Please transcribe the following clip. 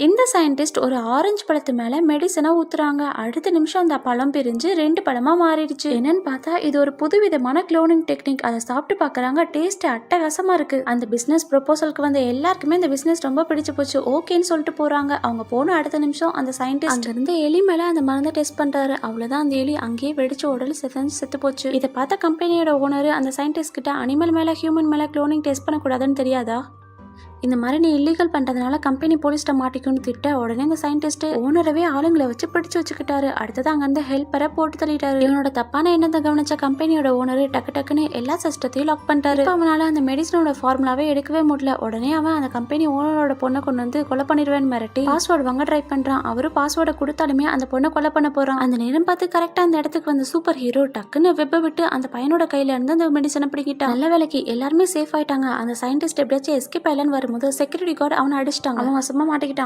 இந்த சயின்டிஸ்ட் ஒரு ஆரஞ்சு பழத்து மேல மெடிசனை ஊத்துறாங்க. அடுத்த நிமிஷம் அந்த பழம் பிரிஞ்சு 2 பழமா மாறிடுச்சு. என்னன்னு பார்த்தா இது ஒரு புதுவிதமான குளோனிங் டெக்னிக். அதை சாப்பிட்டு பாக்குறாங்க. டேஸ்ட் அட்டகாசமா இருக்கு. அந்த பிசினஸ் ப்ரொபோசலுக்கு வந்த எல்லாருக்குமே இந்த பிசினஸ் ரொம்ப பிடிச்சு போச்சு. ஓகேன்னு சொல்லிட்டு போறாங்க. அவங்க போன அடுத்த நிமிஷம் அந்த சயின்டிஸ்ட் அங்க இருந்து எலி மேல அந்த மருந்தை டெஸ்ட் பண்றாரு. அவ்வளவுதான், அந்த எலி அங்கேயே வெடிச்சு உடல் செத்து போச்சு. இதை பார்த்த கம்பெனியோட ஓனர் அந்த சயின்டிஸ்ட் கிட்ட அனிமல் மேல ஹியூமன் மேல குளோனிங் டெஸ்ட் பண்ணக்கூடாதுன்னு தெரியாதா? இந்த மாதிரி நீ இல்லீகல் பண்றதுனால கம்பெனி போலீஸ்ட மாட்டிக்கும்னு திட்ட உடனே இந்த சயின்டிஸ்ட் ஓனரவே ஆளுங்களை வச்சு பிடிச்சு வச்சுக்கிட்டாரு. அடுத்தது அங்க இருந்து ஹெல்ப்பரை போட்டு தள்ளிட்டாரு. இவனோட தப்பான எண்ணத்தை கவனிச்ச கம்பெனியோட ஓனர் டக்குன்னு எல்லா சிஸ்டத்தையும் லாக் பண்ணிட்டாரு. அவனால அந்த மெடிசனோட ஃபார்முலாவே எடுக்கவே முடியல. உடனே அவன் அந்த கம்பெனி ஓனரோட பொண்ணை கொண்டு வந்து கொலை பண்ணிடுவேன்னு மிரட்டி பாஸ்வேர்டு வாங்க ட்ரை பண்றான். அவரு பாஸ்வேர்டை கொடுத்தாலுமே அந்த பொண்ணை கொலை பண்ண போறான். அந்த நேரம் பார்த்து கரெக்டா அந்த இடத்துக்கு வந்த சூப்பர் ஹீரோ டக்குன்னு வெப்ப விட்டு அந்த பையனோட கையில இருந்து அந்த மெடிசனை பிடிக்கிட்டான். நல்ல வேலைக்கு எல்லாருமே சேஃப் ஆயிட்டாங்க. அந்த சயின்டிஸ்ட் எப்படியாச்சும் எஸ்கேப் ஆயிலன்னு வரும்போது செக்யூரிட்டி கார்டு அவனை அடிச்சிட்டாங்க. அவன் வசமா மாட்டிக்கிட்டான்.